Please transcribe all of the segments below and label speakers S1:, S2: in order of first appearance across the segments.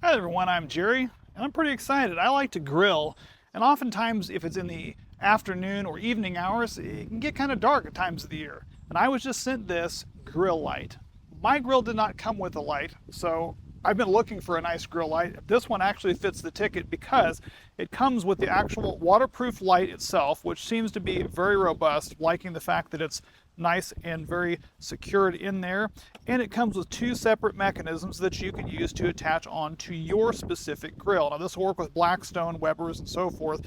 S1: Hi everyone, I'm Jerry, and I'm pretty excited. I like to grill, and oftentimes if it's in the afternoon or evening hours, it can get kind of dark at times of the year. And I was just sent this grill light. My grill did not come with a light, so I've been looking for a nice grill light. This one actually fits the ticket because it comes with the actual waterproof light itself, which seems to be very robust, liking the fact that it's nice and very secured in there. And it comes with two separate mechanisms that you can use to attach onto your specific grill. Now this will work with Blackstone, Weber's, and so forth.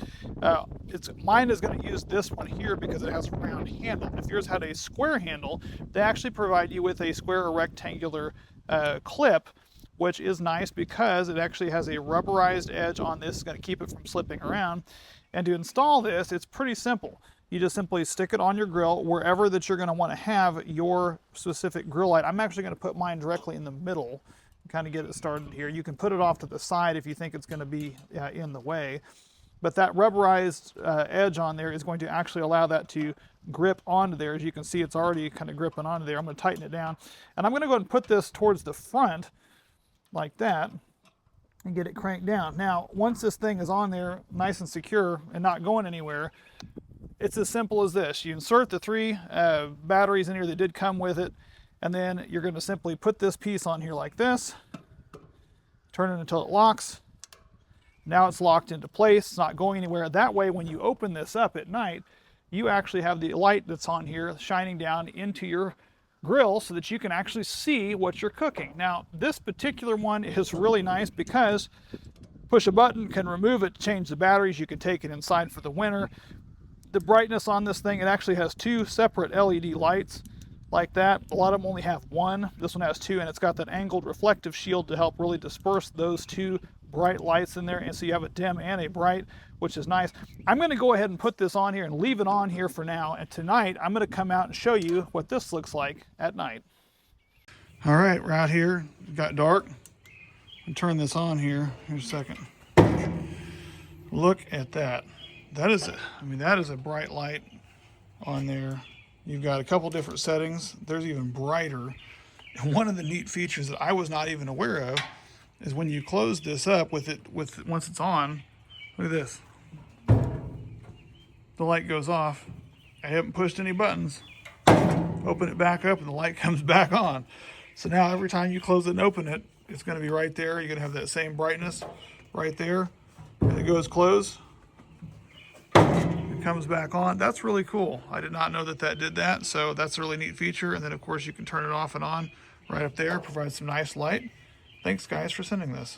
S1: Mine is going to use this one here because it has a round handle. If yours had a square handle, they actually provide you with a square or rectangular clip, which is nice because it actually has a rubberized edge on this. It's going to keep it from slipping around. And to install this, it's pretty simple. You just simply stick it on your grill wherever that you're going to want to have your specific grill light. I'm actually going to put mine directly in the middle and kind of get it started here. You can put it off to the side if you think it's going to be in the way. But that rubberized edge on there is going to actually allow that to grip onto there. As you can see, it's already kind of gripping onto there. I'm going to tighten it down. And I'm going to go ahead and put this towards the front like that and get it cranked down. Now, once this thing is on there nice and secure and not going anywhere, it's as simple as this. You insert the three batteries in here that did come with it, and then you're going to simply put this piece on here like this, turn it until it locks. Now it's locked into place, it's not going anywhere. That way when you open this up at night, you actually have the light that's on here shining down into your grill so that you can actually see what you're cooking. Now this particular one is really nice because push a button, can remove it, change the batteries, you can take it inside for the winter. The brightness on this thing, it actually has two separate LED lights like that. A lot of them only have one. This one has two, and it's got that angled reflective shield to help really disperse those two bright lights in there. And so you have a dim and a bright, which is nice. I'm going to go ahead and put this on here and leave it on here for now. And tonight, I'm going to come out and show you what this looks like at night. All right, right here, it got dark. I'll turn this on here. Here's a second. Look at that. That is a bright light on there. You've got a couple different settings. There's even brighter. And one of the neat features that I was not even aware of is when you close this up once it's on, look at this. The light goes off. I haven't pushed any buttons. Open it back up and the light comes back on. So now every time you close it and open it, it's going to be right there. You're going to have that same brightness right there. And it goes close. Comes back on. That's really cool. I did not know that did that, so that's a really neat feature. And then of course you can turn it off and on right up there, provide some nice light. Thanks guys for sending this.